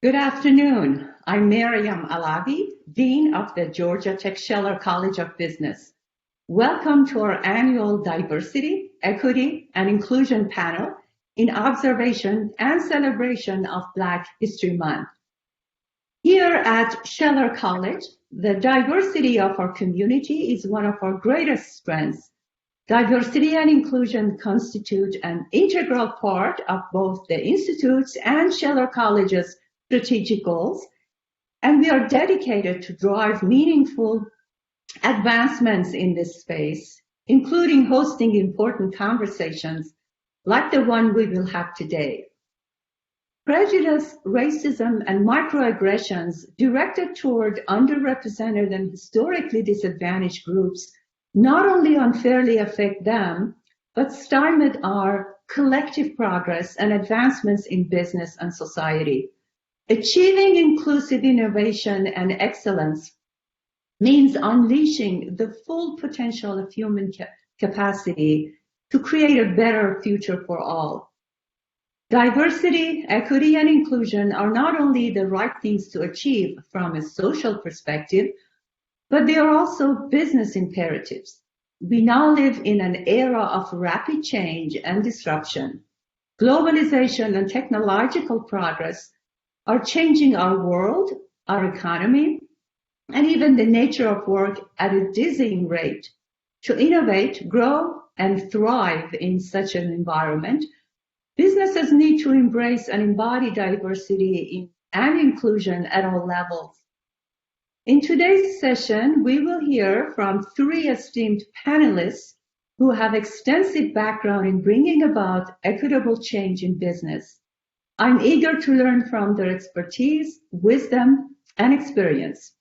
Good afternoon. I'm Maryam Alavi, Dean of the Georgia Tech Scheller College of Business. Welcome to our annual Diversity, Equity, and Inclusion panel in observation and celebration of Black History Month. Here at Scheller College, the diversity of our community is one of our greatest strengths. Diversity and inclusion constitute an integral part of both the Institute's and Scheller College's strategic goals, and we are dedicated to drive meaningful advancements in this space, including hosting important conversations like the one we will have today. Prejudice, racism, and microaggressions directed toward underrepresented and historically disadvantaged groups not only unfairly affect them, but stymie our collective progress and advancements in business and society. Achieving inclusive innovation and excellence means unleashing the full potential of human capacity to create a better future for all. Diversity, equity, and inclusion are not only the right things to achieve from a social perspective, but they are also business imperatives. We now live in an era of rapid change and disruption. Globalization and technological progress are changing our world, our economy, and even the nature of work at a dizzying rate. To innovate, grow, and thrive in such an environment, businesses need to embrace and embody diversity and inclusion at all levels. In today's session, we will hear from three esteemed panelists who have extensive background in bringing about equitable change in business. I'm eager to learn from their expertise, wisdom, and experience.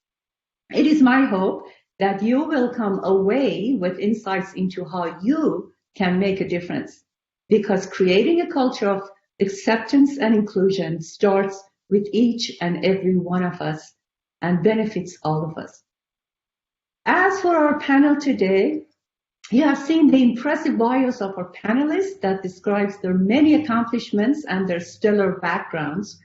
It is my hope that you will come away with insights into how you can make a difference, because creating a culture of acceptance and inclusion starts with each and every one of us and benefits all of us. As for our panel today, you have seen the impressive bios of our panelists that describes their many accomplishments and their stellar backgrounds.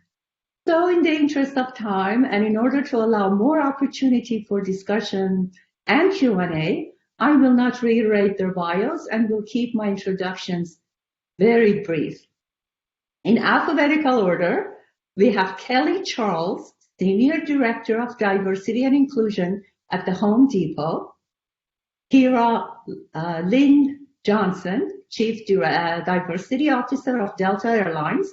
So in the interest of time and in order to allow more opportunity for discussion and Q&A, I will not reiterate their bios and will keep my introductions very brief. In alphabetical order, we have Kelie Charles, Senior Director of Diversity and Inclusion at the Home Depot, Keyra Lynn Johnson, Chief Diversity Officer of Delta Airlines,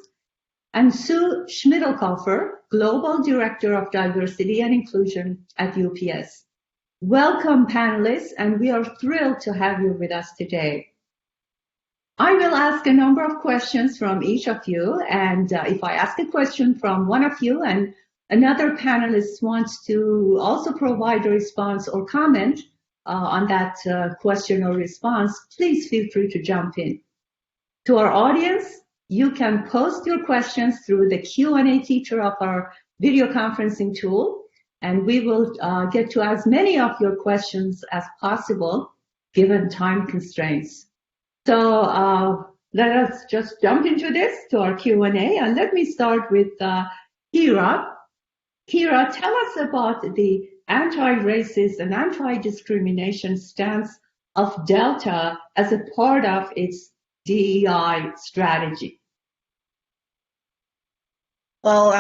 and Sue Schmidlkofer, Global Director of Diversity and Inclusion at UPS. Welcome, panelists, and we are thrilled to have you with us today. I will ask a number of questions from each of you, and if I ask a question from one of you and another panelist wants to also provide a response or comment on that question or response, please feel free to jump in. To our audience, you can post your questions through the Q&A feature of our video conferencing tool, and we will get to as many of your questions as possible given time constraints. So let us just jump into this, to our Q&A, and let me start with Keyra. Keyra, tell us about the anti-racist and anti-discrimination stance of Delta as a part of its DEI strategy. Well,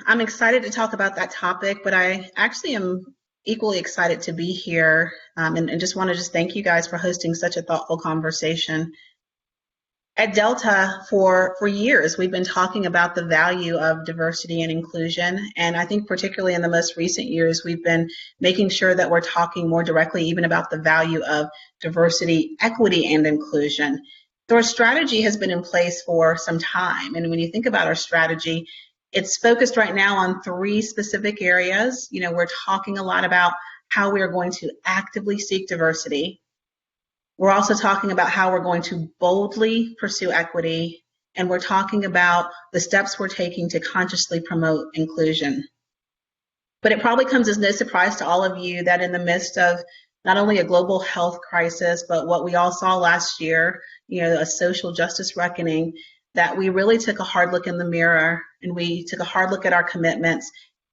I'm excited to talk about that topic, but I actually am equally excited to be here and just want to thank you guys for hosting such a thoughtful conversation. At Delta, for years, we've been talking about the value of diversity and inclusion, and I think particularly in the most recent years, we've been making sure that we're talking more directly even about the value of diversity, equity, and inclusion. So our strategy has been in place for some time, and when you think about our strategy, it's focused right now on three specific areas. You know, we're talking a lot about how we are going to actively seek diversity. We're also talking about how we're going to boldly pursue equity, and we're talking about the steps we're taking to consciously promote inclusion. But it probably comes as no surprise to all of you that in the midst of not only a global health crisis, but what we all saw last year, you know, a social justice reckoning, that we really took a hard look in the mirror, and we took a hard look at our commitments,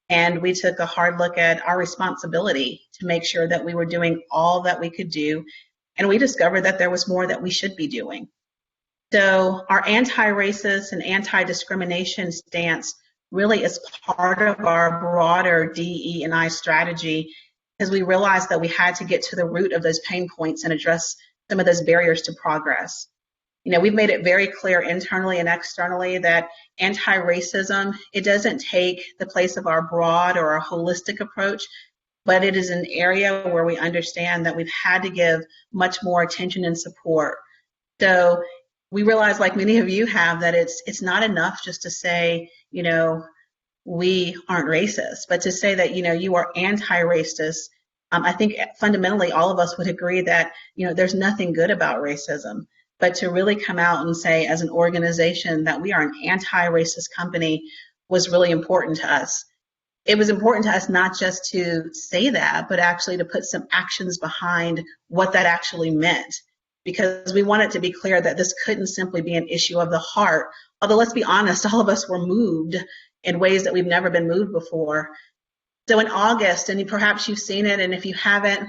and we took a hard look at our responsibility to make sure that we were doing all that we could do. And we discovered that there was more that we should be doing. So our anti-racist and anti-discrimination stance really is part of our broader DE&I strategy, because we realized that we had to get to the root of those pain points and address some of those barriers to progress. You know, we've made it very clear internally and externally that anti-racism, it doesn't take the place of our broad or our holistic approach, but it is an area where we understand that we've had to give much more attention and support. So we realize, like many of you have, that it's not enough just to say, you know, we aren't racist, but to say that, you know, you are anti-racist. I think fundamentally all of us would agree that, you know, there's nothing good about racism. But to really come out and say as an organization that we are an anti-racist company was really important to us. It was important to us not just to say that, but actually to put some actions behind what that actually meant, because we wanted to be clear that this couldn't simply be an issue of the heart. Although, let's be honest, all of us were moved in ways that we've never been moved before. So in August, and perhaps you've seen it, and if you haven't,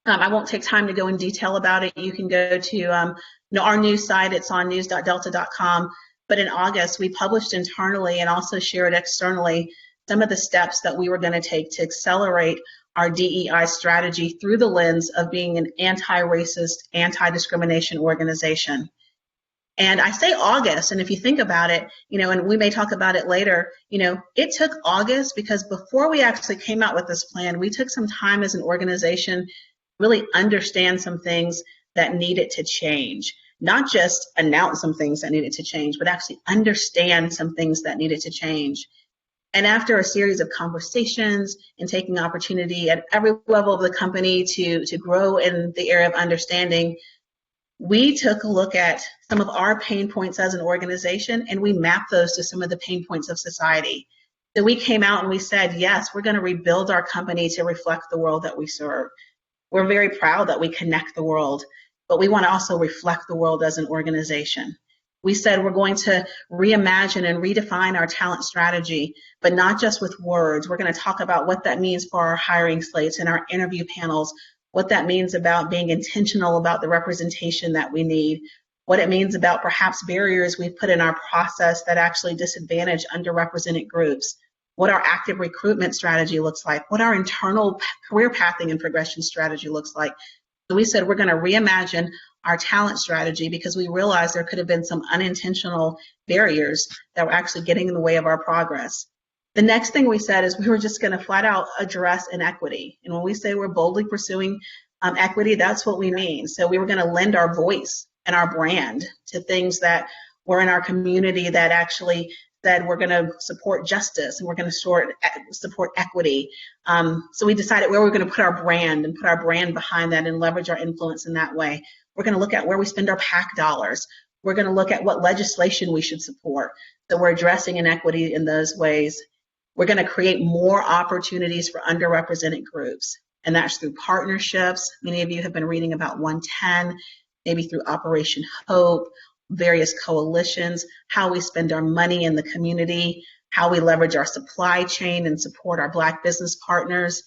I won't take time to go in detail about it. You can go to our news site. It's on news.delta.com. But in August, we published internally and also shared externally some of the steps that we were going to take to accelerate our DEI strategy through the lens of being an anti-racist, anti-discrimination organization. And I say August, and if you think about it, you know, and we may talk about it later, you know, it took August because before we actually came out with this plan, we took some time as an organization really understand some things that needed to change, not just announce some things that needed to change, but actually understand some things that needed to change. And after a series of conversations and taking opportunity at every level of the company to grow in the area of understanding, we took a look at some of our pain points as an organization, and we mapped those to some of the pain points of society. So we came out and we said, yes, we're going to rebuild our company to reflect the world that we serve. We're very proud that we connect the world, but we want to also reflect the world as an organization. We said we're going to reimagine and redefine our talent strategy, but not just with words. We're going to talk about what that means for our hiring slates and our interview panels, what that means about being intentional about the representation that we need, what it means about perhaps barriers we've put in our process that actually disadvantage underrepresented groups, what our active recruitment strategy looks like, what our internal career pathing and progression strategy looks like. So we said we're going to reimagine our talent strategy because we realized there could have been some unintentional barriers that were actually getting in the way of our progress. The next thing we said is we were just going to flat out address inequity. And when we say we're boldly pursuing equity, that's what we mean. So we were going to lend our voice and our brand to things that were in our community that actually said we're going to support justice and we're going to support equity. So we decided where we're going to put our brand and put our brand behind that and leverage our influence in that way. We're going to look at where we spend our PAC dollars. We're going to look at what legislation we should support. So we're addressing inequity in those ways. We're going to create more opportunities for underrepresented groups, and that's through partnerships. Many of you have been reading about 110, maybe through Operation Hope, various coalitions, how we spend our money in the community, how we leverage our supply chain and support our Black business partners.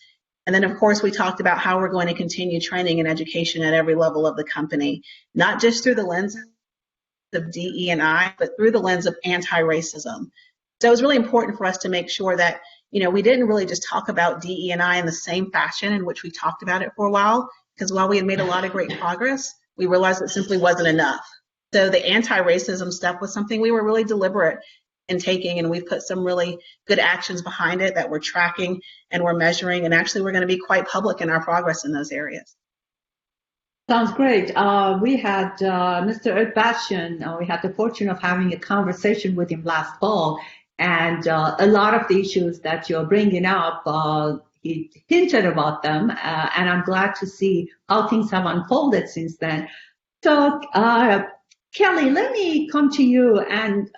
And then, of course, we talked about how we're going to continue training and education at every level of the company, not just through the lens of DE&I, but through the lens of anti-racism. So it was really important for us to make sure that, you know, we didn't really just talk about DE&I in the same fashion in which we talked about it for a while, because while we had made a lot of great progress, we realized it simply wasn't enough. So the anti-racism step was something we were really deliberate in taking, and we've put some really good actions behind it that we're tracking and we're measuring, and actually we're going to be quite public in our progress in those areas. Sounds great. We had Mr. Ed Bastian, we had the fortune of having a conversation with him last fall, and a lot of the issues that you're bringing up, he hinted about them, and I'm glad to see how things have unfolded since then. So, Kelie, let me come to you and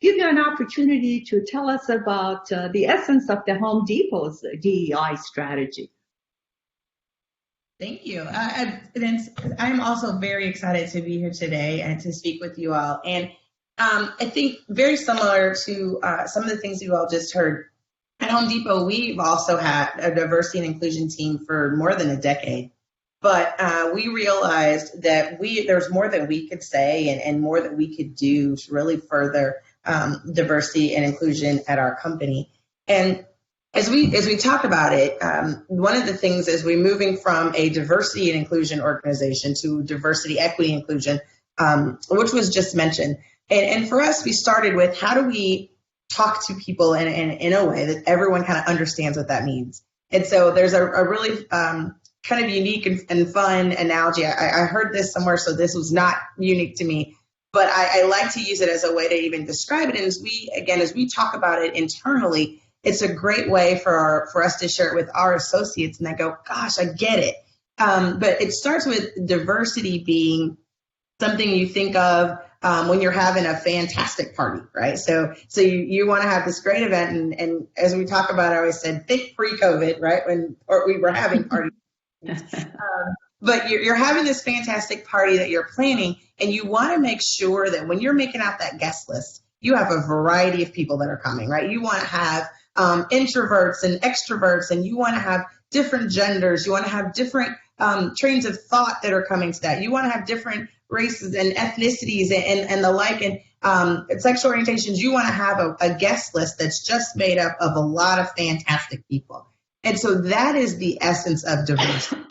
give you an opportunity to tell us about the essence of the Home Depot's DEI strategy. Thank you. I'm also very excited to be here today and to speak with you all. And I think very similar to some of the things you all just heard. At Home Depot, we've also had a diversity and inclusion team for more than a decade. But we realized that there's more that we could say and more that we could do to really further diversity and inclusion at our company. And as we talk about it, one of the things is we're moving from a diversity and inclusion organization to diversity, equity, inclusion, which was just mentioned. And for us, we started with how do we talk to people in a way that everyone kind of understands what that means. And so there's a really kind of unique and fun analogy. I heard this somewhere, so this was not unique to me, but I like to use it as a way to even describe it. And as we talk about it internally, it's a great way for us to share it with our associates, and they go, gosh, I get it. But it starts with diversity being something you think of when you're having a fantastic party, right? So you want to have this great event, and as we talk about, I always said, think pre-COVID, right? Or we were having parties. But you're having this fantastic party that you're planning, and you want to make sure that when you're making out that guest list, you have a variety of people that are coming, right? You want to have introverts and extroverts, and you want to have different genders. You want to have different trains of thought that are coming to that. You want to have different races and ethnicities and the like, and sexual orientations. You want to have a guest list that's just made up of a lot of fantastic people. And so that is the essence of diversity.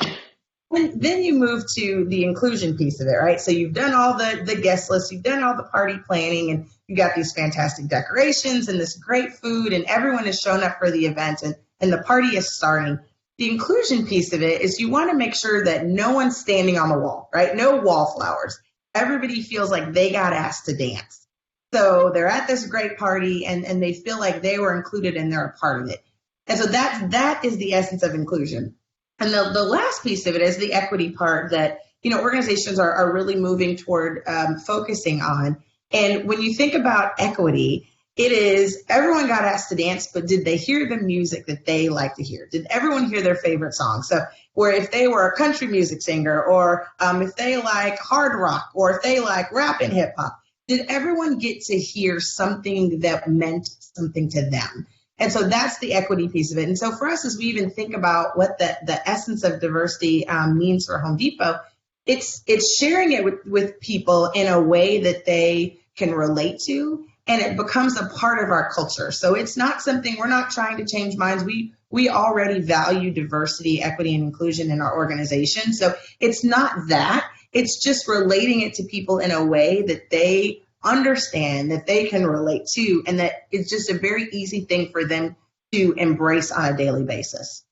And then you move to the inclusion piece of it, right? So you've done all the guest lists, you've done all the party planning, and you got these fantastic decorations and this great food, and everyone has shown up for the event, and the party is starting. The inclusion piece of it is you want to make sure that no one's standing on the wall, right? No wallflowers. Everybody feels like they got asked to dance. So they're at this great party, and they feel like they were included and they're a part of it. And so that is the essence of inclusion. And the last piece of it is the equity part that, organizations are really moving toward focusing on. And when you think about equity, it is everyone got asked to dance, but did they hear the music that they like to hear? Did everyone hear their favorite song? So where if they were a country music singer, or if they like hard rock, or if they like rap and hip hop, did everyone get to hear something that meant something to them? And so that's the equity piece of it. And so for us, as we even think about what the essence of diversity means for Home Depot, it's sharing it with people in a way that they can relate to, and it becomes a part of our culture. So it's not something, we're not trying to change minds. We already value diversity, equity, and inclusion in our organization. So it's not that. It's just relating it to people in a way that they understand, that they can relate to, and that it's just a very easy thing for them to embrace on a daily basis.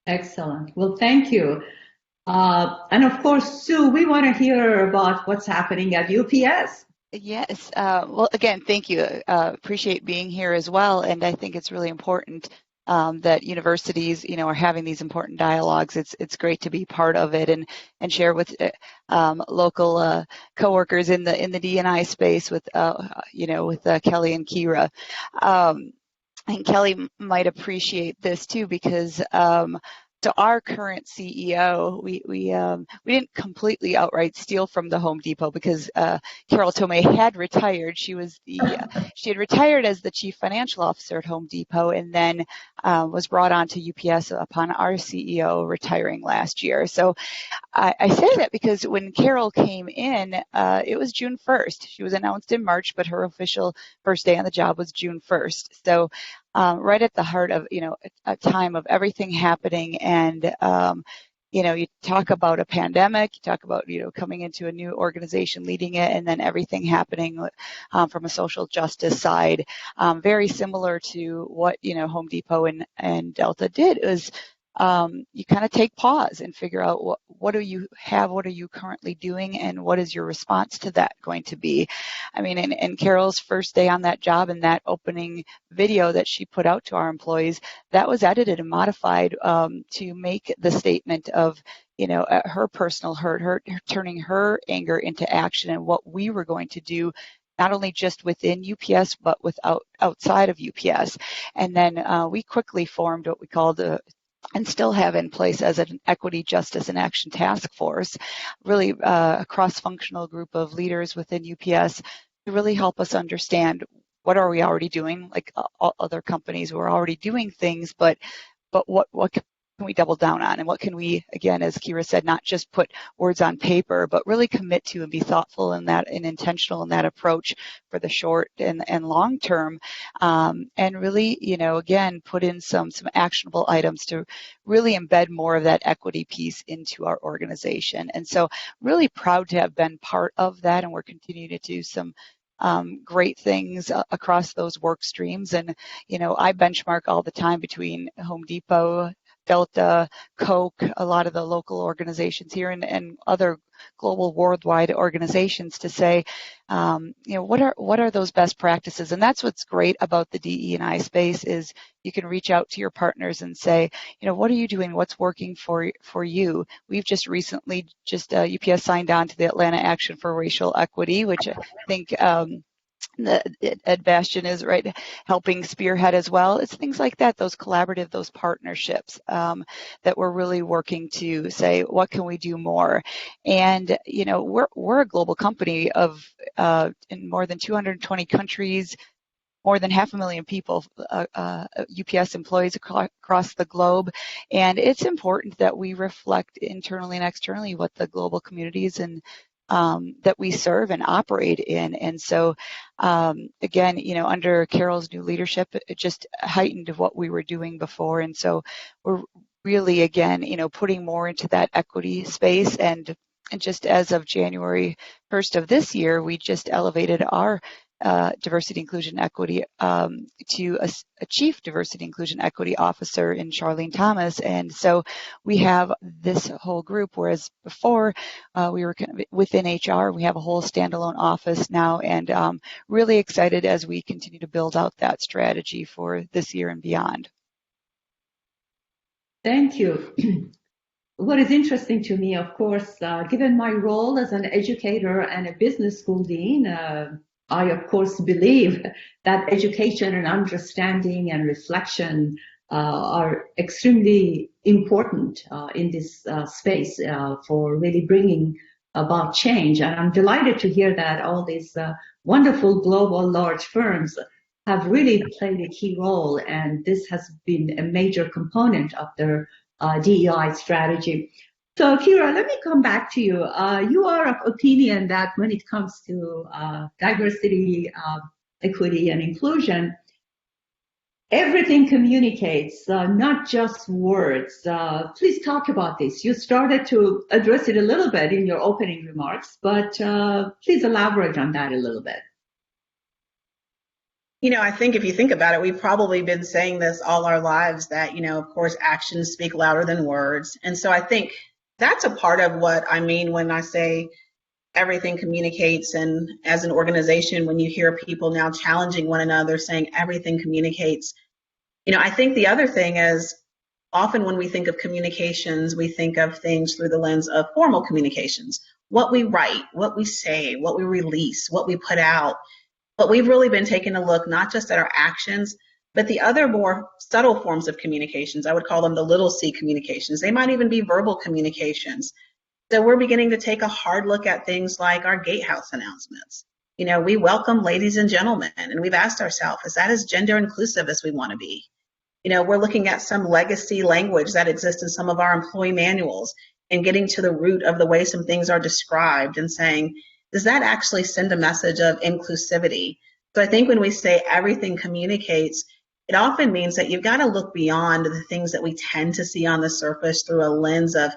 Excellent. Well, thank you. And of course, Sue, we want to hear about what's happening at UPS. Yes. Well, again, thank you. Appreciate being here as well. And I think it's really important that universities, are having these important dialogues. It's great to be part of it and share with local coworkers in the D&I space with Kelie and Keyra. And Kelie might appreciate this too, because to our current CEO, we didn't completely outright steal from the Home Depot, because Carol Tomei had retired. She had retired as the chief financial officer at Home Depot, and then was brought on to UPS upon our CEO retiring last year. So I say that because when Carol came in, it was June 1st. She was announced in March, but her official first day on the job was June 1st. So right at the heart of, a time of everything happening. And, you talk about a pandemic, you talk about, coming into a new organization, leading it, and then everything happening from a social justice side, very similar to what, Home Depot and Delta did. Is you kind of take pause and figure out what do you have, what are you currently doing, and what is your response to that going to be. I mean, in Carol's first day on that job, and that opening video that she put out to our employees, that was edited and modified to make the statement of, her personal hurt, her turning her anger into action, and what we were going to do, not only just within UPS, but outside of UPS. And then we quickly formed what we called and still have in place as an equity, justice, and action task force, really a cross-functional group of leaders within UPS to really help us understand what are we already doing, like all other companies who are already doing things, but what can we double down on, and what can we, again, as Keyra said, not just put words on paper, but really commit to and be thoughtful in that and intentional in that approach for the short and long term, and really, again, put in some actionable items to really embed more of that equity piece into our organization. And so really proud to have been part of that, and we're continuing to do some great things across those work streams. And, I benchmark all the time between Home Depot, Delta, Coke, a lot of the local organizations here, and other global worldwide organizations to say, what are those best practices? And that's what's great about the DE&I space is you can reach out to your partners and say, what are you doing? What's working for you? We've just recently UPS signed on to the Atlanta Action for Racial Equity, which I think Ed Bastian is helping spearhead as well. It's things like that, those collaborative, those partnerships that we're really working to say, what can we do more? And we're a global company of in more than 220 countries, more than 500,000 people, UPS employees across the globe. And it's important that we reflect internally and externally what the global communities and that we serve and operate in. And so, again, under Carol's new leadership, it just heightened what we were doing before. And so we're really, again, putting more into that equity space. And just as of January 1st of this year, we just elevated our diversity, inclusion, equity to a chief diversity, inclusion, equity officer in Charlene Thomas. And so we have this whole group, whereas before we were within HR, we have a whole standalone office now, and really excited as we continue to build out that strategy for this year and beyond. Thank you. What is interesting to me, of course, given my role as an educator and a business school dean, I, of course, believe that education and understanding and reflection are extremely important in this space for really bringing about change. And I'm delighted to hear that all these wonderful global large firms have really played a key role, and this has been a major component of their DEI strategy. So, Keyra, let me come back to you. You are of opinion that when it comes to diversity, equity, and inclusion, everything communicates, not just words. Please talk about this. You started to address it a little bit in your opening remarks, but please elaborate on that a little bit. I think if you think about it, we've probably been saying this all our lives that, of course, actions speak louder than words. And so I think that's a part of what I mean when I say everything communicates. And as an organization, when you hear people now challenging one another, saying everything communicates, I think the other thing is often when we think of communications, we think of things through the lens of formal communications, what we write, what we say, what we release, what we put out. But we've really been taking a look not just at our actions, but the other more subtle forms of communications. I would call them the little c communications. They might even be verbal communications. So we're beginning to take a hard look at things like our gatehouse announcements. We welcome ladies and gentlemen, and we've asked ourselves, is that as gender inclusive as we want to be? We're looking at some legacy language that exists in some of our employee manuals and getting to the root of the way some things are described and saying, does that actually send a message of inclusivity? So I think when we say everything communicates, it often means that you've got to look beyond the things that we tend to see on the surface through a lens of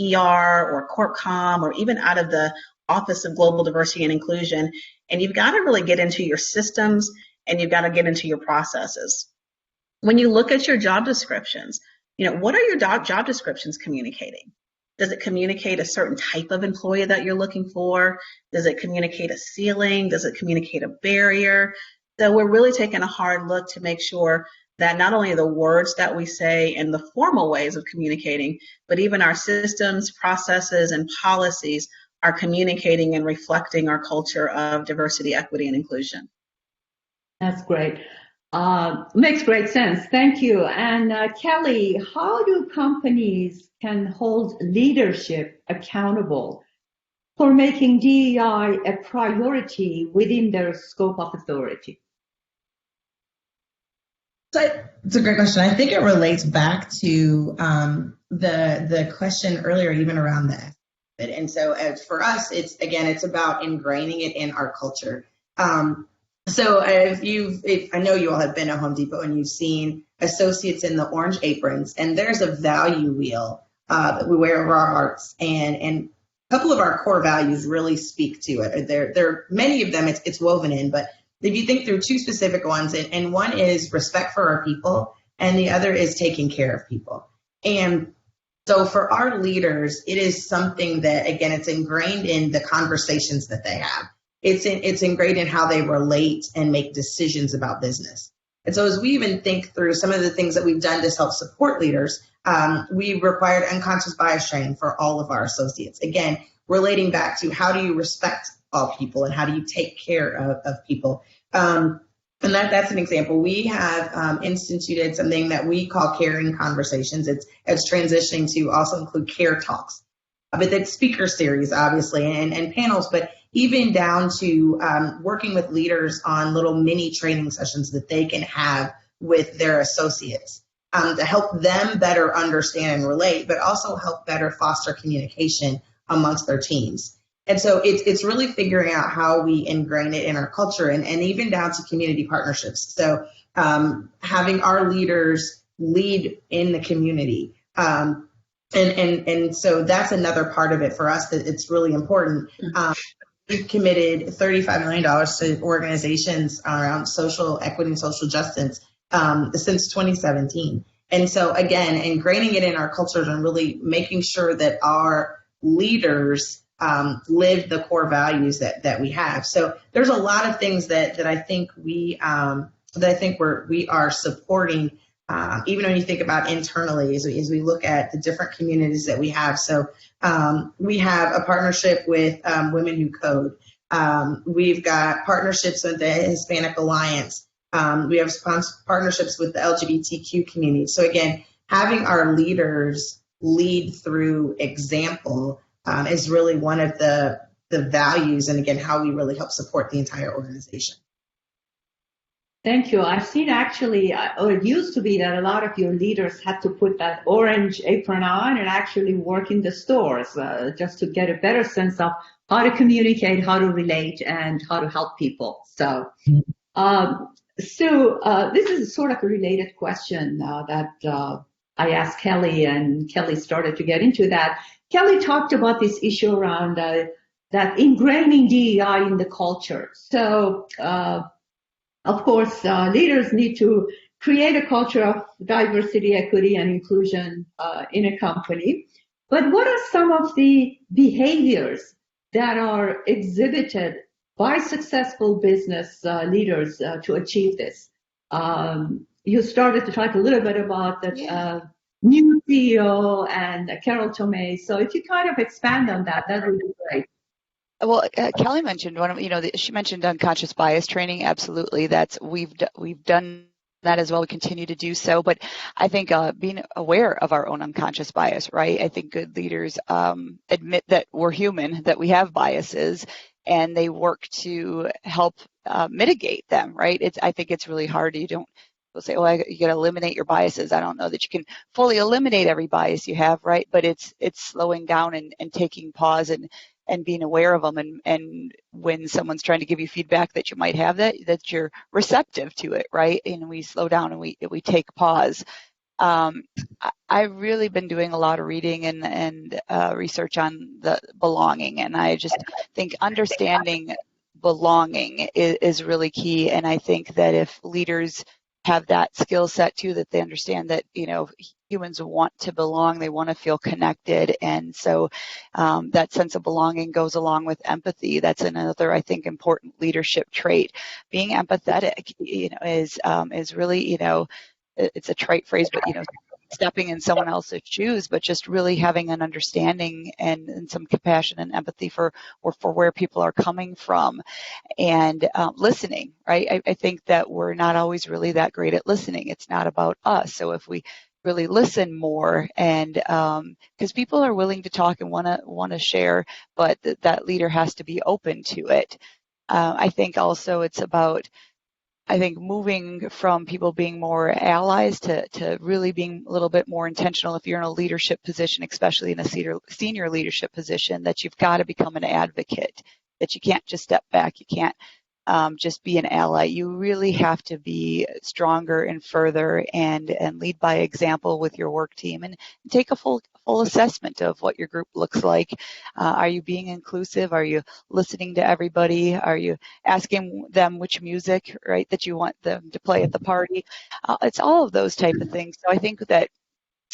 ER or CorpCom or even out of the Office of Global Diversity and Inclusion. And you've got to really get into your systems and you've got to get into your processes. When you look at your job descriptions, what are your job descriptions communicating? Does it communicate a certain type of employee that you're looking for? Does it communicate a ceiling? Does it communicate a barrier? So we're really taking a hard look to make sure that not only the words that we say and the formal ways of communicating, but even our systems, processes, and policies are communicating and reflecting our culture of diversity, equity, and inclusion. That's great. Makes great sense. Thank you. And Kelie, how do companies can hold leadership accountable for making DEI a priority within their scope of authority? So it's a great question. I think it relates back to the question earlier, even around that. And so as for us, it's about ingraining it in our culture. So if I know you all have been at Home Depot and you've seen associates in the orange aprons, and there's a value wheel that we wear over our hearts, and a couple of our core values really speak to it. There many of them it's woven in, but if you think through two specific ones, and one is respect for our people, and the other is taking care of people. And so for our leaders, it is something that, again, it's ingrained in the conversations that they have. It's ingrained in how they relate and make decisions about business. And so as we even think through some of the things that we've done to help support leaders, we required unconscious bias training for all of our associates. Again, relating back to how do you respect all people and how do you take care of people. And that's an example. We have instituted something that we call caring conversations. It's transitioning to also include care talks, but that's speaker series, obviously, and panels, but even down to working with leaders on little mini training sessions that they can have with their associates to help them better understand and relate, but also help better foster communication amongst their teams. And so it's really figuring out how we ingrain it in our culture and even down to community partnerships. So having our leaders lead in the community. And so that's another part of it for us that it's really important. We've committed $35 million to organizations around social equity and social justice since 2017. And so again, ingraining it in our cultures and really making sure that our leaders live the core values that we have. So there's a lot of things that I think we are supporting, even when you think about internally as we look at the different communities that we have. So we have a partnership with Women Who Code. We've got partnerships with the Hispanic Alliance. We have partnerships with the LGBTQ community. So again, having our leaders lead through example is really one of the values, and again, how we really help support the entire organization. Thank you. I've seen actually, or it used to be that a lot of your leaders had to put that orange apron on and actually work in the stores just to get a better sense of how to communicate, how to relate, and how to help people. So, this is sort of a related question that I asked Kelie, and Kelie started to get into that. Kelie talked about this issue around that ingraining DEI in the culture. So, of course, leaders need to create a culture of diversity, equity, and inclusion in a company. But what are some of the behaviors that are exhibited by successful business leaders to achieve this? You started to talk a little bit about the new CEO and Carol Tomei. So if you kind of expand on that, that would be great. Well, Kelie mentioned she mentioned unconscious bias training. Absolutely, we've done that as well. We continue to do so, but I think being aware of our own unconscious bias, right? I think good leaders admit that we're human, that we have biases, and they work to help mitigate them, right? I think it's really hard. People say, you got to eliminate your biases. I don't know that you can fully eliminate every bias you have, right? But it's slowing down and taking pause and being aware of them, and when someone's trying to give you feedback that you might have that you're receptive to it, right? And we slow down and we take pause. I've really been doing a lot of reading and research on the belonging, and I just think understanding belonging is really key. And I think that if leaders have that skill set too, that they understand that humans want to belong, they want to feel connected, and so that sense of belonging goes along with empathy. That's another, I think, important leadership trait. Being empathetic, is really, it's a trite phrase, but stepping in someone else's shoes, but just really having an understanding and some compassion and empathy for where people are coming from, and listening, right? I think that we're not always really that great at listening. It's not about us. So if we really listen more, and because people are willing to talk and want to share, but that leader has to be open to it. I think also it's about, I think, moving from people being more allies to really being a little bit more intentional. If you're in a leadership position, especially in a senior leadership position, that you've got to become an advocate, that you can't just step back. You can't just be an ally. You really have to be stronger and further and lead by example with your work team, and take a full assessment of what your group looks like. Are you being inclusive? Are you listening to everybody? Are you asking them which music, right, that you want them to play at the party? It's all of those type of things. So I think that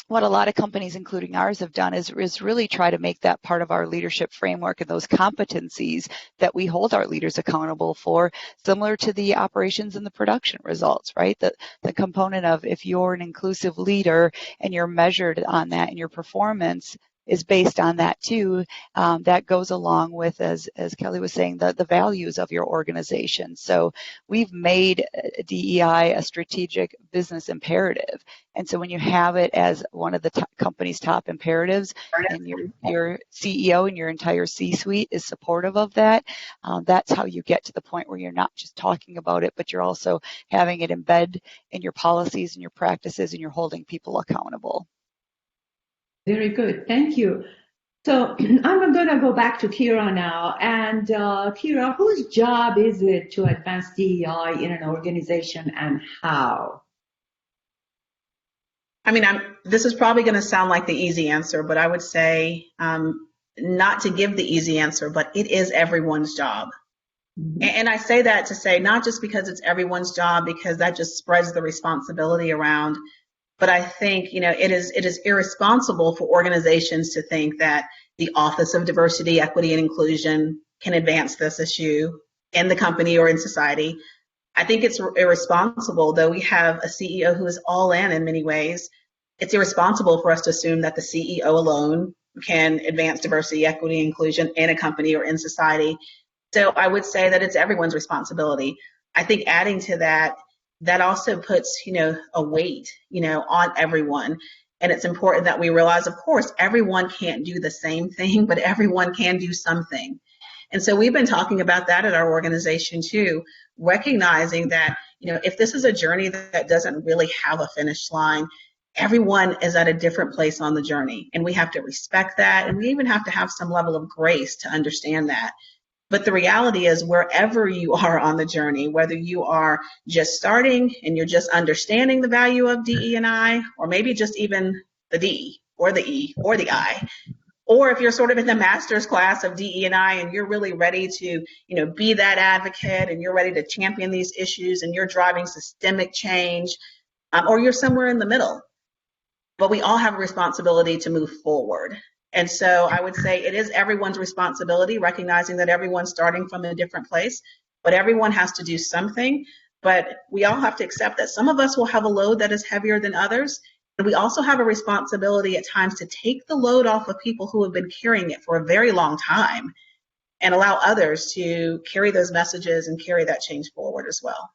what a lot of companies, including ours, have done is really try to make that part of our leadership framework and those competencies that we hold our leaders accountable for, similar to the operations and the production results, right? The component of, if you're an inclusive leader and you're measured on that, and your performance is based on that too, that goes along with, as Kelie was saying, the values of your organization. So we've made DEI a strategic business imperative. And so when you have it as one of the company's top imperatives, and your CEO and your entire C-suite is supportive of that, that's how you get to the point where you're not just talking about it, but you're also having it embed in your policies and your practices, and you're holding people accountable. Very good. Thank you. So I'm going to go back to Keyra now. And Keyra, whose job is it to advance DEI in an organization, and how? I mean, this is probably going to sound like the easy answer, but I would say not to give the easy answer, but it is everyone's job. Mm-hmm. And I say that to say, not just because it's everyone's job, because that just spreads the responsibility around. But I think, it is irresponsible for organizations to think that the Office of Diversity, Equity, and Inclusion can advance this issue in the company or in society. I think it's irresponsible, though we have a CEO who is all in many ways. It's irresponsible for us to assume that the CEO alone can advance diversity, equity, and inclusion in a company or in society. So I would say that it's everyone's responsibility. I think adding to that also puts, a weight, on everyone. And it's important that we realize, of course, everyone can't do the same thing, but everyone can do something. And so we've been talking about that at our organization too, recognizing that, if this is a journey that doesn't really have a finish line, everyone is at a different place on the journey. And we have to respect that. And we even have to have some level of grace to understand that. But the reality is, wherever you are on the journey, whether you are just starting and you're just understanding the value of DE&I, or maybe just even the D or the E or the I, or if you're sort of in the master's class of DE&I and you're really ready to, be that advocate, and you're ready to champion these issues, and you're driving systemic change, or you're somewhere in the middle. But we all have a responsibility to move forward. And so I would say it is everyone's responsibility, recognizing that everyone's starting from a different place, but everyone has to do something. But we all have to accept that some of us will have a load that is heavier than others. And we also have a responsibility at times to take the load off of people who have been carrying it for a very long time, and allow others to carry those messages and carry that change forward as well.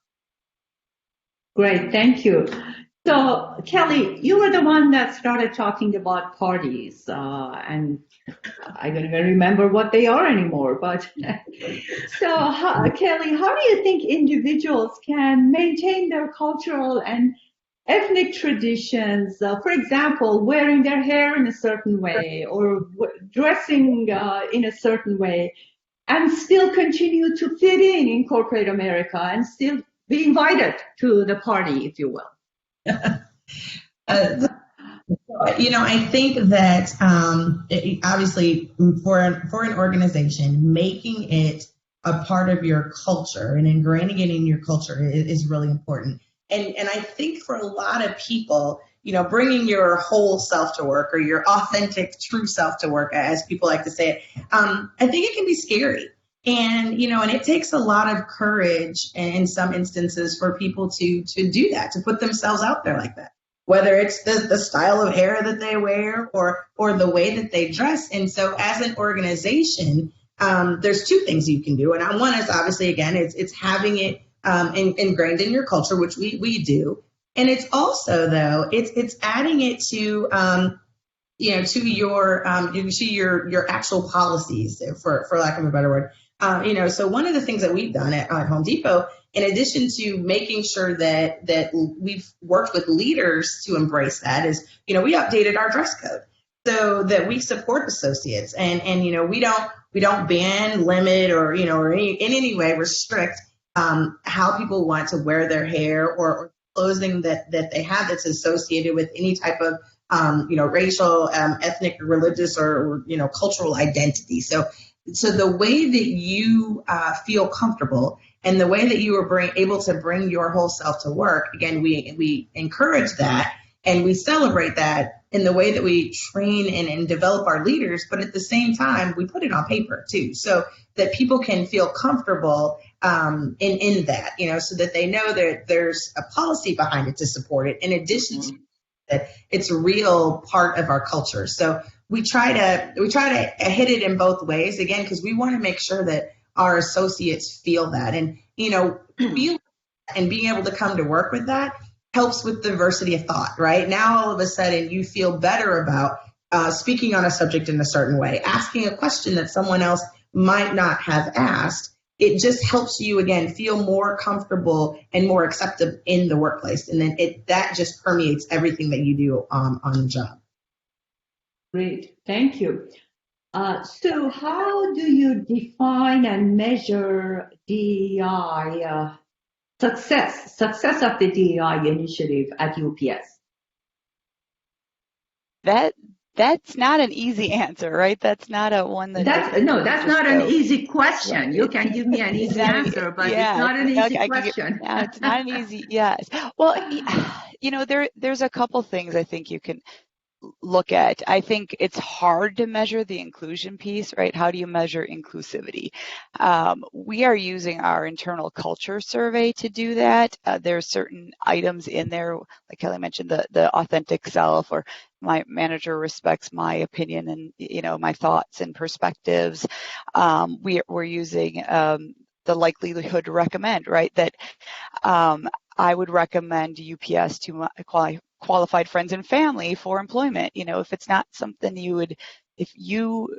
Great, thank you. So, Kelie, you were the one that started talking about parties, and I don't even remember what they are anymore. But so, Kelie, how do you think individuals can maintain their cultural and ethnic traditions? For example, wearing their hair in a certain way, or dressing in a certain way, and still continue to fit in corporate America, and still be invited to the party, if you will. I think that obviously for an organization, making it a part of your culture and ingraining it in your culture is really important. And I think for a lot of people, bringing your whole self to work, or your authentic, true self to work, as people like to say it, I think it can be scary. And, and it takes a lot of courage in some instances for people to do that, to put themselves out there like that. whether it's the style of hair that they wear or the way that they dress. And so as an organization, there's two things you can do. And one is obviously, again, it's having it ingrained in your culture, which we do. And it's also, though, it's adding it to, to your actual policies, for lack of a better word. So one of the things that we've done at Home Depot, in addition to making sure that we've worked with leaders to embrace that, is, we updated our dress code so that we support associates, and we don't ban, limit, or in any way restrict how people want to wear their hair or clothing that they have that's associated with any type of racial, ethnic, religious, or cultural identity. So the way that you feel comfortable and the way that you are able to bring your whole self to work, again, we encourage that and we celebrate that in the way that we train and develop our leaders. But at the same time, we put it on paper too, so that people can feel comfortable in that, so that they know that there's a policy behind it to support it, in addition to that it's a real part of our culture. So we try to hit it in both ways, again, because we want to make sure that our associates feel that, and feel and being able to come to work with that helps with diversity of thought. Right now, all of a sudden, you feel better about speaking on a subject in a certain way, asking a question that someone else might not have asked. It just helps you, again, feel more comfortable and more accepted in the workplace. And then that just permeates everything that you do on the job. Great, thank you. So how do you define and measure DEI, success of the DEI initiative at UPS? That's not an easy answer, right? That's not a one that. That's not an easy question. You can give me an easy answer, but it's not an easy question. It's not an easy, yes. Well, there's a couple things I think you can look at. I think it's hard to measure the inclusion piece, right? How do you measure inclusivity? We are using our internal culture survey to do that. There are certain items in there, like Kelie mentioned, the authentic self, or my manager respects my opinion and my thoughts and perspectives. We're using the likelihood to recommend, right? That I would recommend UPS to my qualified friends and family for employment. If it's not something if you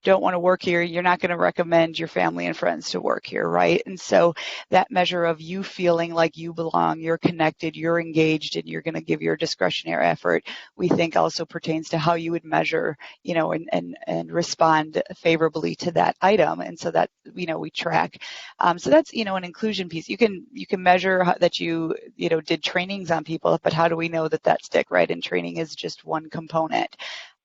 don't want to work here, you're not going to recommend your family and friends to work here, right? And so that measure of you feeling like you belong, you're connected, you're engaged, and you're going to give your discretionary effort, we think also pertains to how you would measure, and respond favorably to that item. And so that, we track. So that's, an inclusion piece. You can measure that you did trainings on people, but how do we know that stick, right? And training is just one component.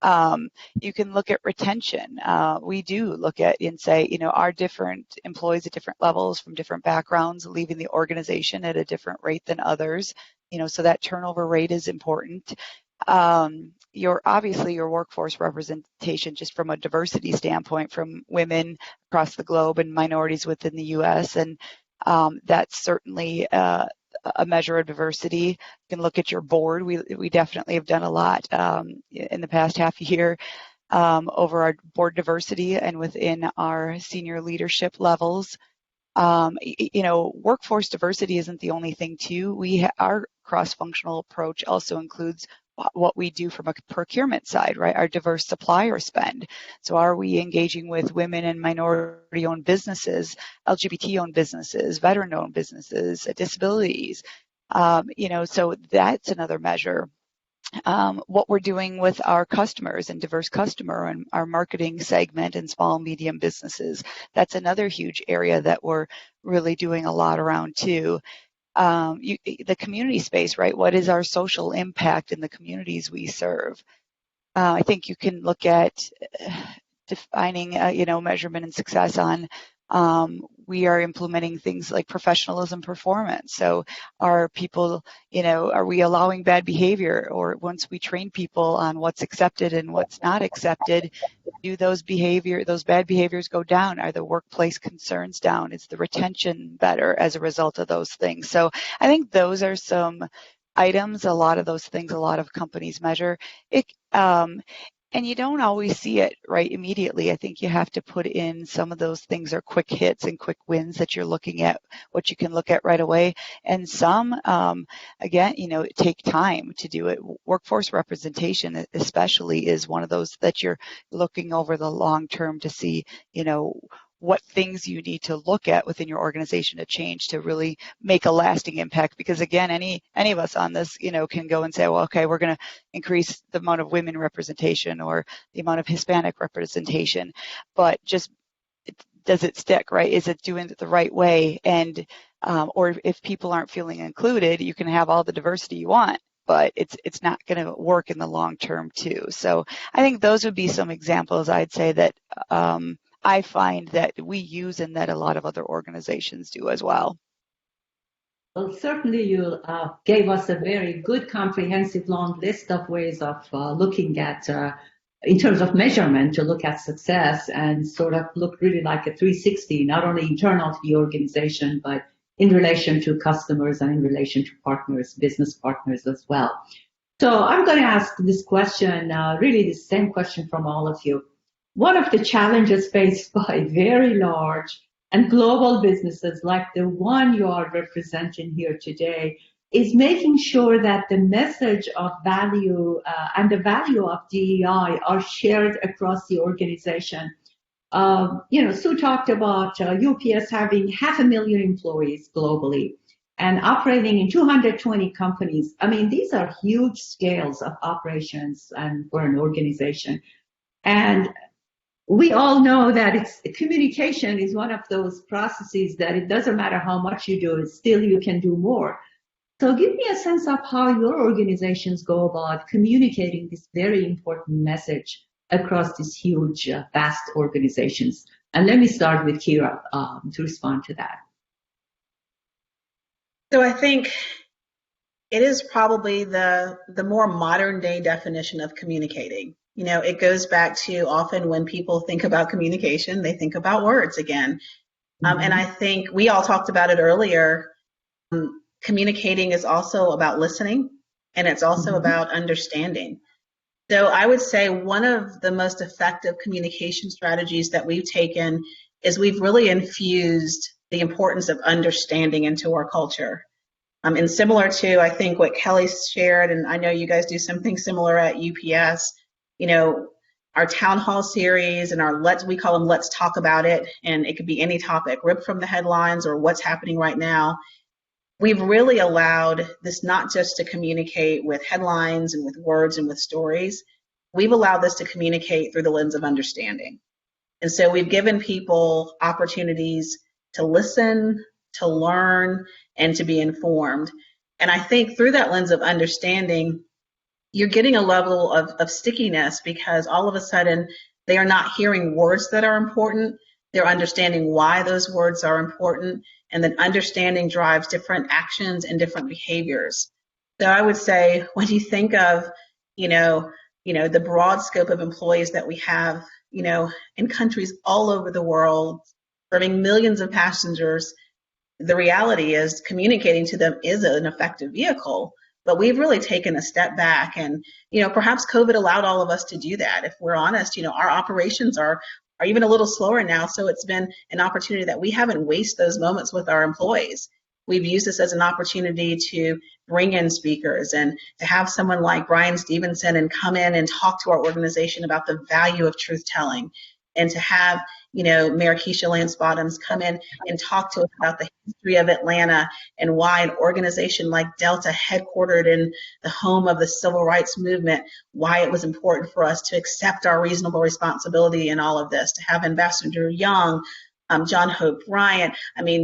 You can look at retention. We do look at and say, are different employees at different levels from different backgrounds leaving the organization at a different rate than others, so that turnover rate is important. Your workforce representation, just from a diversity standpoint, from women across the globe and minorities within the U.S., and that's certainly a measure of diversity. You can look at your board. We definitely have done a lot in the past half year over our board diversity and within our senior leadership levels. Workforce diversity isn't the only thing too. Our cross-functional approach also includes what we do from a procurement side, right? Our diverse supplier spend. So are we engaging with women and minority-owned businesses, LGBT-owned businesses, veteran-owned businesses, disabilities? So that's another measure. What we're doing with our customers and diverse customer and our marketing segment and small and medium businesses. That's another huge area that we're really doing a lot around too. The community space, right? What is our social impact in the communities we serve? I think you can look at defining, measurement and success on. We are implementing things like professionalism performance. So are people, are we allowing bad behavior? Or once we train people on what's accepted and what's not accepted, do those bad behaviors go down? Are the workplace concerns down? Is the retention better as a result of those things? So I think those are some items, a lot of those things, a lot of companies measure it. And you don't always see it right immediately. I think you have to put in some of those things are quick hits and quick wins that you're looking at, what you can look at right away. And some, again, take time to do it. Workforce representation especially is one of those that you're looking over the long term to see, what things you need to look at within your organization to change to really make a lasting impact. Because again, any of us on this, can go and say, well, okay, we're going to increase the amount of women representation or the amount of Hispanic representation, but just does it stick, right? Is it doing it the right way? And or if people aren't feeling included, you can have all the diversity you want, but it's not going to work in the long term too. So I think those would be some examples I'd say that I find that we use and that a lot of other organizations do as well. Well, certainly you gave us a very good, comprehensive, long list of ways of looking at, in terms of measurement, to look at success and sort of look really like a 360, not only internal to the organization, but in relation to customers and in relation to partners, business partners as well. So I'm going to ask this question, really the same question from all of you. One of the challenges faced by very large and global businesses like the one you are representing here today is making sure that the message of value and the value of DEI are shared across the organization. Sue talked about UPS having 500,000 employees globally and operating in 220 companies. I mean, these are huge scales of operations and for an organization. And we all know that communication is one of those processes that it doesn't matter how much you do, still you can do more. So give me a sense of how your organizations go about communicating this very important message across these huge, vast organizations. And let me start with Keyra to respond to that. So I think it is probably the more modern day definition of communicating. It goes back to often when people think about communication, they think about words again. And I think we all talked about it earlier. Communicating is also about listening, and it's also about understanding. So I would say one of the most effective communication strategies that we've taken is we've really infused the importance of understanding into our culture. And similar to, I think, what Kelie shared, and I know you guys do something similar at UPS, our town hall series and we call them Let's Talk About It, and it could be any topic, ripped from the headlines or what's happening right now. We've really allowed this not just to communicate with headlines and with words and with stories. We've allowed this to communicate through the lens of understanding. And so we've given people opportunities to listen, to learn, and to be informed. And I think through that lens of understanding, you're getting a level of stickiness because all of a sudden they are not hearing words that are important. They're understanding why those words are important. And then understanding drives different actions and different behaviors. So I would say when you think of, the broad scope of employees that we have, in countries all over the world, serving millions of passengers, the reality is communicating to them is an effective vehicle. But we've really taken a step back and, perhaps COVID allowed all of us to do that. If we're honest, our operations are even a little slower now. So it's been an opportunity that we haven't wasted those moments with our employees. We've used this as an opportunity to bring in speakers and to have someone like Brian Stevenson and come in and talk to our organization about the value of truth telling, and to have, Mayor Keisha Lance Bottoms come in and talk to us about the history of Atlanta and why an organization like Delta, headquartered in the home of the civil rights movement, why it was important for us to accept our reasonable responsibility in all of this, to have Ambassador Young, John Hope Bryant,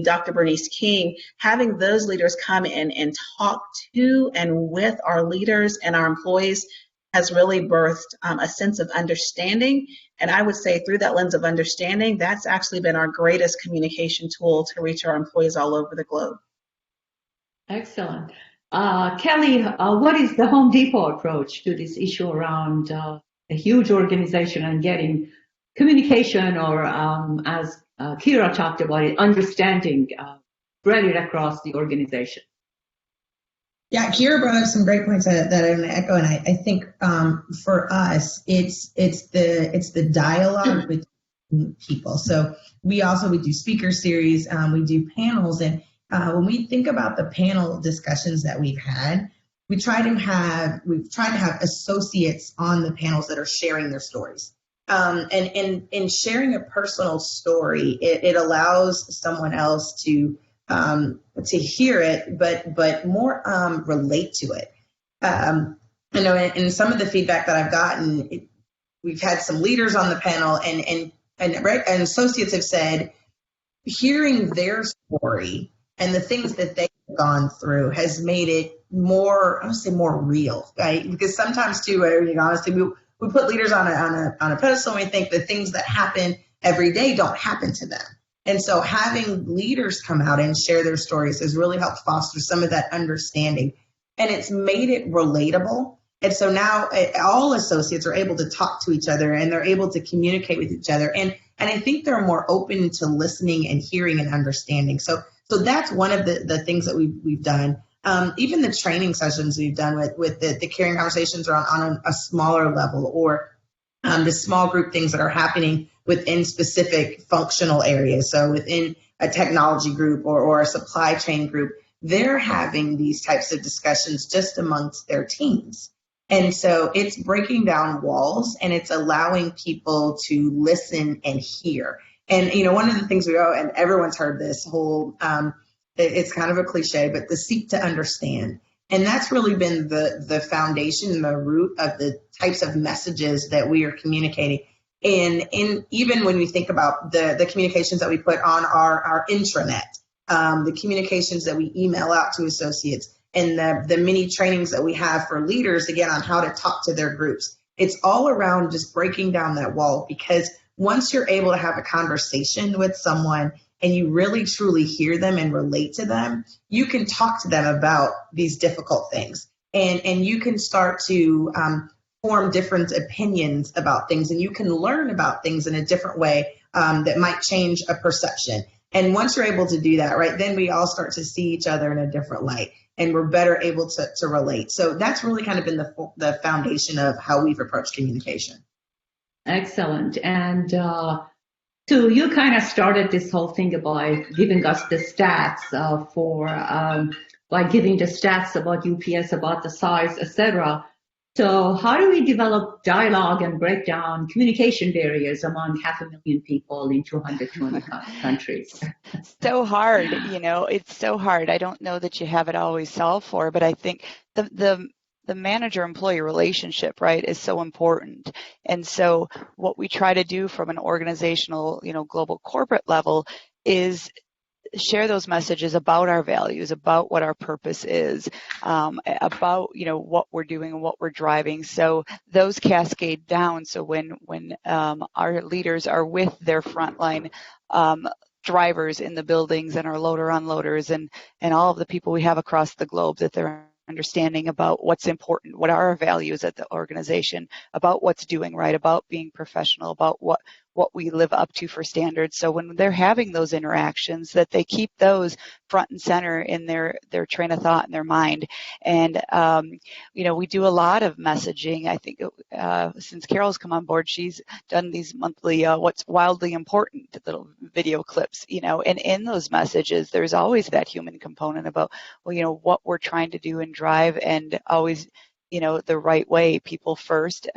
Dr. Bernice King, having those leaders come in and talk to and with our leaders and our employees has really birthed a sense of understanding. And I would say through that lens of understanding, that's actually been our greatest communication tool to reach our employees all over the globe. Excellent. Kelie, what is the Home Depot approach to this issue around a huge organization and getting communication or, as Keyra talked about it, understanding spread it across the organization? Yeah, Keyra brought up some great points that I'm going to echo, and I think for us, it's the dialogue with people. So we do speaker series, we do panels, and when we think about the panel discussions that we've had, we've tried to have associates on the panels that are sharing their stories. And in sharing a personal story, it allows someone else to hear it, but more relate to it. You know, and some of the feedback that I've gotten, we've had some leaders on the panel, and associates have said, hearing their story and the things that they've gone through has made it more, I would say, more real, right? Because sometimes too, honestly, we put leaders on a pedestal, and we think the things that happen every day don't happen to them. And so having leaders come out and share their stories has really helped foster some of that understanding. And it's made it relatable. And so now all associates are able to talk to each other, and they're able to communicate with each other. And I think they're more open to listening and hearing and understanding. So that's one of the things that we've done. Even the training sessions we've done with the caring conversations are on a smaller level, or the small group things that are happening within specific functional areas. So within a technology group or a supply chain group, they're having these types of discussions just amongst their teams. And so it's breaking down walls, and it's allowing people to listen and hear. And, you know, one of the things and everyone's heard this whole, it's kind of a cliche, but the seek to understand. And that's really been the foundation and the root of the types of messages that we are communicating. And even when we think about the communications that we put on our intranet, the communications that we email out to associates, and the many trainings that we have for leaders, again, on how to talk to their groups, it's all around just breaking down that wall. Because once you're able to have a conversation with someone and you really truly hear them and relate to them, you can talk to them about these difficult things, and you can start to form different opinions about things, and you can learn about things in a different way that might change a perception. And once you're able to do that, right, then we all start to see each other in a different light, and we're better able to relate. So that's really kind of been the foundation of how we've approached communication. Excellent. And so you kind of started this whole thing by giving us the stats by giving the stats about UPS, about the size, etc. So how do we develop dialogue and break down communication barriers among 500,000 people in 220 countries? So hard, you know, it's so hard. I don't know that you have it always solved for, but I think the manager-employee relationship, right, is so important. And so what we try to do from an organizational, you know, global corporate level is share those messages about our values, about what our purpose is, about, you know, what we're doing and what we're driving. So those cascade down. So when our leaders are with their frontline drivers in the buildings and our loader unloaders and all of the people we have across the globe, that they're understanding about what's important, what are our values at the organization, about what's doing right, about being professional, about what we live up to for standards. So when they're having those interactions, that they keep those front and center in their train of thought and their mind. And, you know, we do a lot of messaging. I think since Carol's come on board, she's done these monthly what's wildly important little video clips, you know, and in those messages, there's always that human component about, well, you know, what we're trying to do and drive, and always, you know, the right way, people first,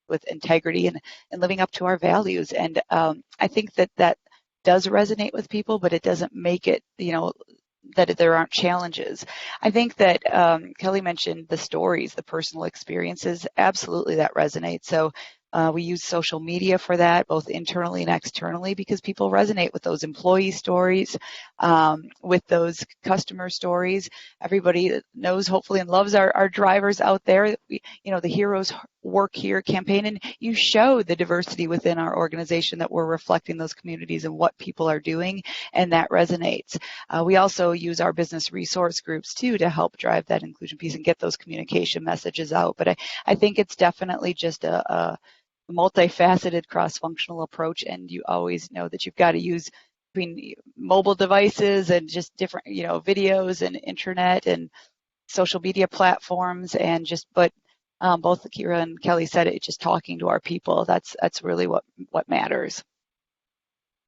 with integrity and living up to our values. And I think that does resonate with people, but it doesn't make it, you know, that there aren't challenges. I think that Kelie mentioned the stories, the personal experiences. Absolutely, that resonates. So we use social media for that, both internally and externally, because people resonate with those employee stories, with those customer stories. Everybody knows, hopefully, and loves our drivers out there. You know, the Heroes Work Here campaign, and you show the diversity within our organization, that we're reflecting those communities and what people are doing, and that resonates. We also use our business resource groups too to help drive that inclusion piece and get those communication messages out. But I think it's definitely just a multifaceted cross-functional approach, and you always know that you've got to use between mobile devices and just different, you know, videos and internet and social media platforms, and but both Keyra and Kelie said it, just talking to our people. That's really what matters.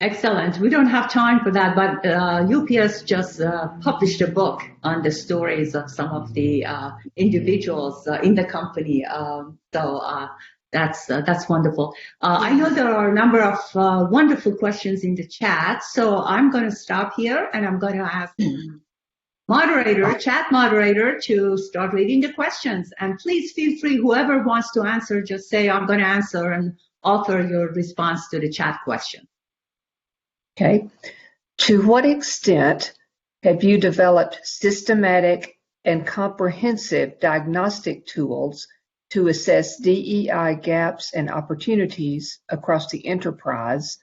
Excellent. We don't have time for that, but UPS just published a book on the stories of some of the individuals in the company. That's wonderful. I know there are a number of wonderful questions in the chat, so I'm going to stop here and I'm going to ask chat moderator to start reading the questions. And please feel free, whoever wants to answer, just say, I'm going to answer, and author your response to the chat question. Okay. To what extent have you developed systematic and comprehensive diagnostic tools to assess DEI gaps and opportunities across the enterprise,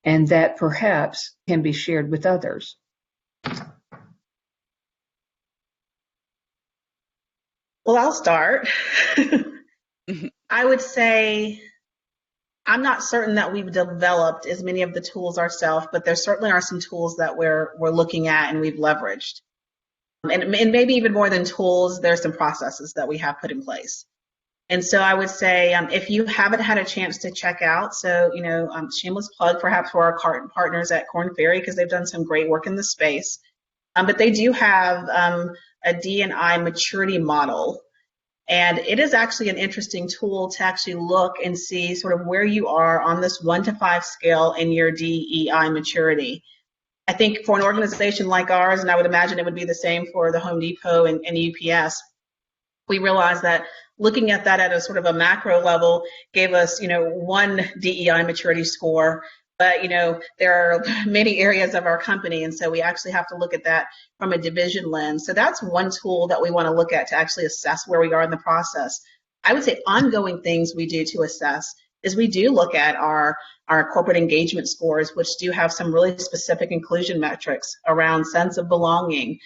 and that perhaps can be shared with others? Well, I'll start. I would say I'm not certain that we've developed as many of the tools ourselves, but there certainly are some tools that we're looking at and we've leveraged. And maybe even more than tools, there's some processes that we have put in place. And so I would say if you haven't had a chance to check out, so, shameless plug perhaps for our partners at Korn Ferry, because they've done some great work in the space. But they do have a D&I maturity model. And it is actually an interesting tool to actually look and see sort of where you are on this 1 to 5 scale in your DEI maturity. I think for an organization like ours, and I would imagine it would be the same for the Home Depot and UPS, we realized that looking at that at a sort of a macro level gave us, 1 DEI maturity score. But, there are many areas of our company, and so we actually have to look at that from a division lens. So that's one tool that we want to look at to actually assess where we are in the process. I would say ongoing things we do to assess is we do look at our corporate engagement scores, which do have some really specific inclusion metrics around sense of belonging,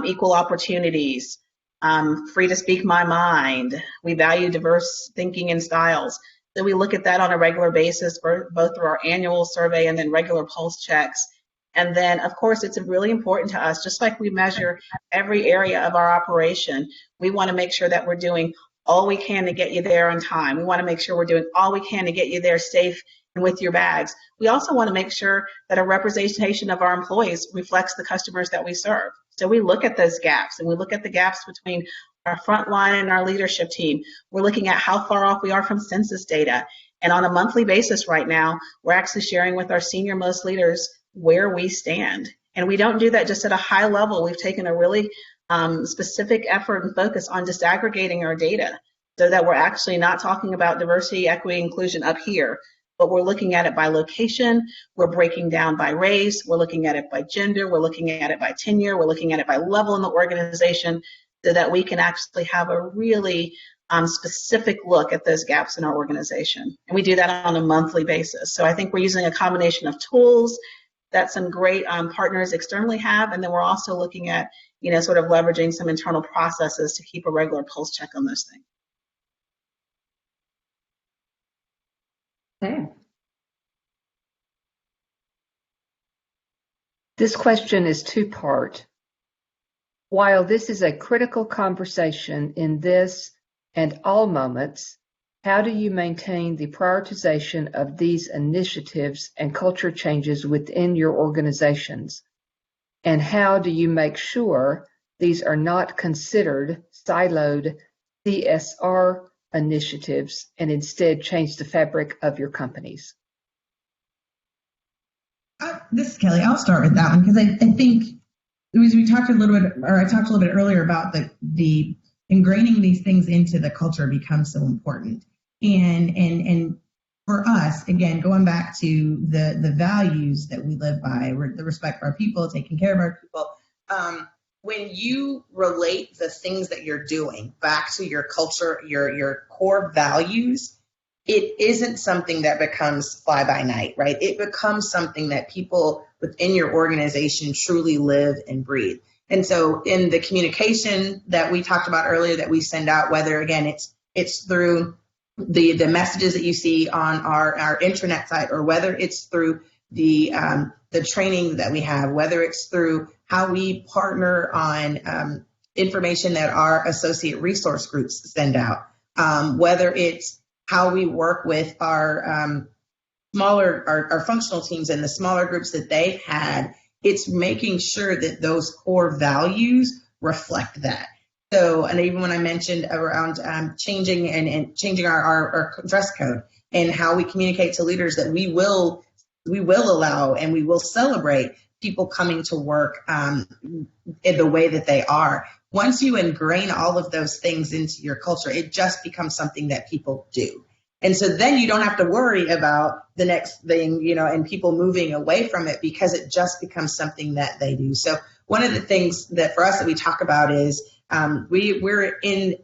equal opportunities, free to speak my mind. We value diverse thinking and styles. So we look at that on a regular basis, both through our annual survey and then regular pulse checks. And then, of course, it's really important to us, just like we measure every area of our operation, we want to make sure that we're doing all we can to get you there on time. We want to make sure we're doing all we can to get you there safe and with your bags. We also want to make sure that our representation of our employees reflects the customers that we serve. So we look at those gaps, and we look at the gaps between our front line and our leadership team. We're looking at how far off we are from census data. And on a monthly basis right now, we're actually sharing with our senior most leaders where we stand. And we don't do that just at a high level. We've taken a really specific effort and focus on disaggregating our data so that we're actually not talking about diversity, equity, inclusion up here, but we're looking at it by location, we're breaking down by race, we're looking at it by gender, we're looking at it by tenure, we're looking at it by level in the organization, so that we can actually have a really specific look at those gaps in our organization. And we do that on a monthly basis. So I think we're using a combination of tools that some great partners externally have, and then we're also looking at, sort of leveraging some internal processes to keep a regular pulse check on those things. Okay. This question is two-part. While this is a critical conversation in this and all moments, how do you maintain the prioritization of these initiatives and culture changes within your organizations? And how do you make sure these are not considered siloed CSR initiatives and instead change the fabric of your companies? This is Kelie. I'll start with that one because I think we talked a little bit, or I talked a little bit earlier about the ingraining these things into the culture becomes so important. And for us, again, going back to the values that we live by, the respect for our people, taking care of our people, when you relate the things that you're doing back to your culture, your core values, it isn't something that becomes fly by night, right? It becomes something that people within your organization truly live and breathe. And so in the communication that we talked about earlier that we send out, whether again it's through the messages that you see on our intranet site, or whether it's through the training that we have, whether it's through how we partner on information that our associate resource groups send out, whether it's how we work with our our functional teams and the smaller groups that they've had. It's making sure that those core values reflect that. So, and even when I mentioned around changing and changing our dress code and how we communicate to leaders that we will allow and we will celebrate people coming to work in the way that they are. Once you ingrain all of those things into your culture, it just becomes something that people do. And so then you don't have to worry about the next thing, and people moving away from it, because it just becomes something that they do. So one of the things that for us that we talk about is we're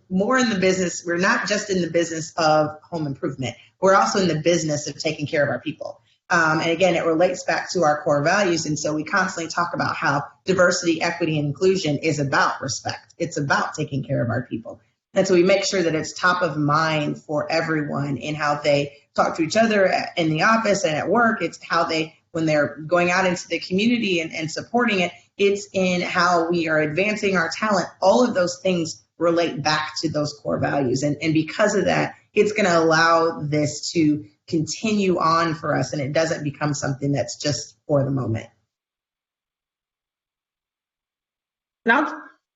more in the business. We're not just in the business of home improvement. We're also in the business of taking care of our people. And again, it relates back to our core values. And so we constantly talk about how diversity, equity, and inclusion is about respect. It's about taking care of our people. And so we make sure that it's top of mind for everyone in how they talk to each other in the office and at work. It's how when they're going out into the community and supporting it, it's in how we are advancing our talent. All of those things relate back to those core values. And because of that, it's going to allow this to continue on for us, and it doesn't become something that's just for the moment.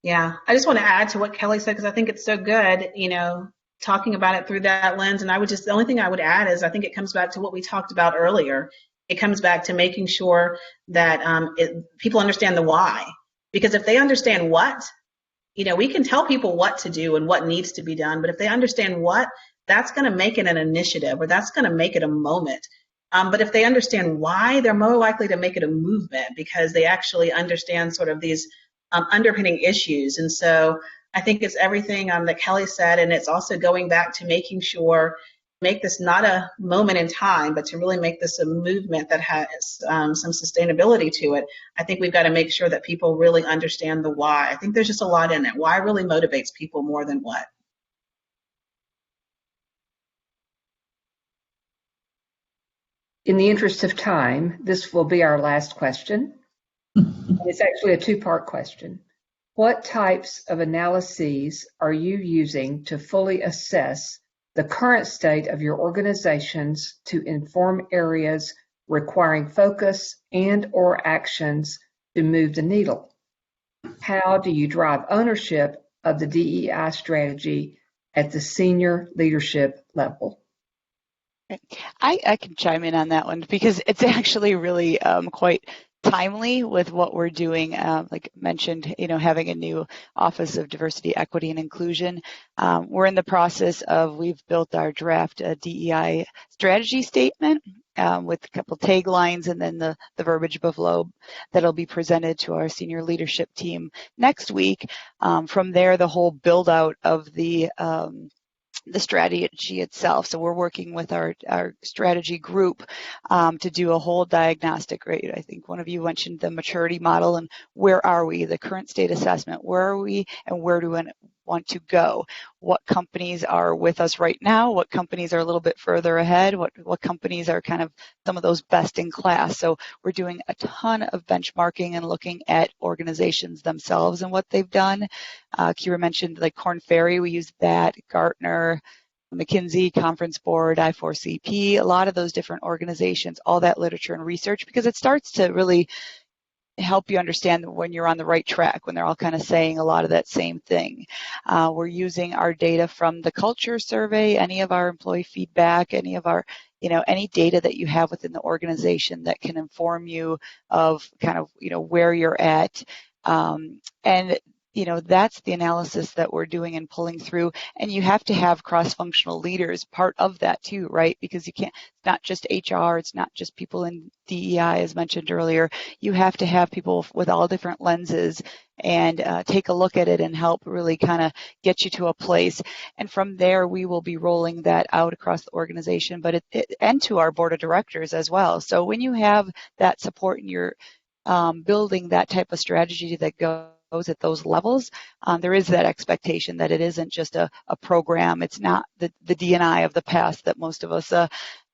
Yeah, I just want to add to what Kelie said, because I think it's so good, talking about it through that lens. And the only thing I would add is I think it comes back to what we talked about earlier. It comes back to making sure that people understand the why. Because if they understand what, we can tell people what to do and what needs to be done. But if they understand what, that's going to make it an initiative, or that's going to make it a moment. But if they understand why, they're more likely to make it a movement, because they actually understand sort of these underpinning issues. And so I think it's everything that Kelie said, and it's also going back to making sure, make this not a moment in time, but to really make this a movement that has some sustainability to it. I think we've got to make sure that people really understand the why. I think there's just a lot in it. Why really motivates people more than what. In the interest of time, this will be our last question. It's actually a two-part question. What types of analyses are you using to fully assess the current state of your organizations to inform areas requiring focus and/or actions to move the needle? How do you drive ownership of the DEI strategy at the senior leadership level? I can chime in on that one, because it's actually really quite timely with what we're doing. Like mentioned, having a new Office of Diversity, Equity, and Inclusion. We're in the process we've built our draft DEI strategy statement with a couple taglines, and then the verbiage below that'll be presented to our senior leadership team next week. From there, the whole build out of the strategy itself. So we're working with our strategy group to do a whole diagnostic, right? I think one of you mentioned the maturity model, and where are we, the current state assessment, where are we and where do we want to go? What companies are with us right now? What companies are a little bit further ahead? What companies are kind of some of those best in class? So we're doing a ton of benchmarking and looking at organizations themselves and what they've done. Keyra mentioned like Korn Ferry, we use that, Gartner, McKinsey, Conference Board, I4CP, a lot of those different organizations, all that literature and research, because it starts to really help you understand when you're on the right track, when they're all kind of saying a lot of that same thing. We're using our data from the culture survey, any of our employee feedback, any of our, any data that you have within the organization that can inform you of kind of, where you're at. And that's the analysis that we're doing and pulling through. And you have to have cross-functional leaders part of that too, right? Because you can't, it's not just HR, it's not just people in DEI, as mentioned earlier. You have to have people with all different lenses and take a look at it and help really kind of get you to a place. And from there, we will be rolling that out across the organization, but and to our board of directors as well. So when you have that support and you're building that type of strategy that goes at those levels, there is that expectation that it isn't just a program. It's not the D&I of the past that most of us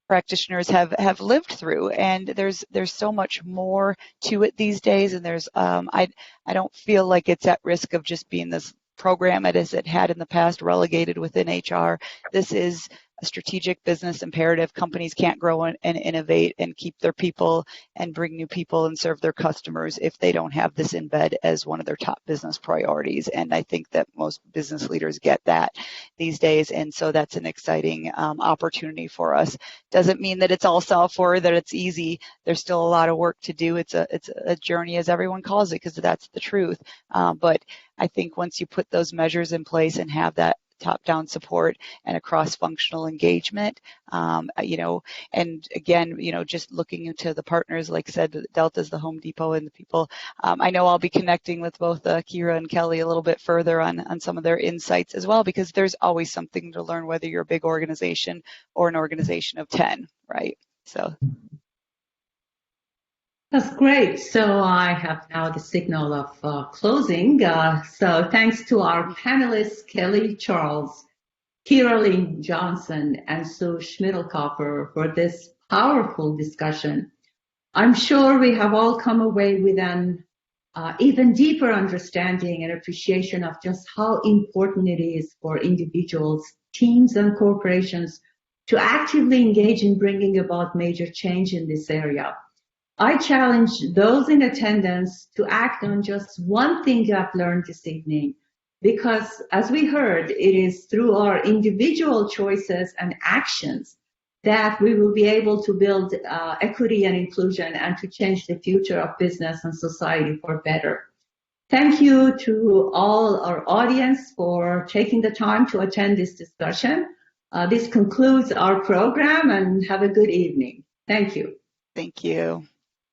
practitioners have lived through, and there's so much more to it these days, and there's I don't feel like it's at risk of just being this program as it had in the past, relegated within HR. This is a strategic business imperative. Companies can't grow and innovate and keep their people and bring new people and serve their customers if they don't have this in bed as one of their top business priorities. And I think that most business leaders get that these days. And so that's an exciting opportunity for us. Doesn't mean that it's all solved for, that it's easy. There's still a lot of work to do. It's a journey, as everyone calls it, because that's the truth. But I think once you put those measures in place and have that top-down support and a cross-functional engagement, and again, just looking into the partners, like I said, Delta's the Home Depot and the people. I know I'll be connecting with both Keyra and Kelie a little bit further on some of their insights as well, because there's always something to learn, whether you're a big organization or an organization of 10, right? So. That's great. So I have now the signal of closing. So thanks to our panelists, Kelie Charles, Keyra Lynn Johnson, and Sue Schmidlkofer for this powerful discussion. I'm sure we have all come away with an even deeper understanding and appreciation of just how important it is for individuals, teams, and corporations to actively engage in bringing about major change in this area. I challenge those in attendance to act on just one thing you have learned this evening, because as we heard, it is through our individual choices and actions that we will be able to build equity and inclusion and to change the future of business and society for better. Thank you to all our audience for taking the time to attend this discussion. This concludes our program, and have a good evening. Thank you. Thank you.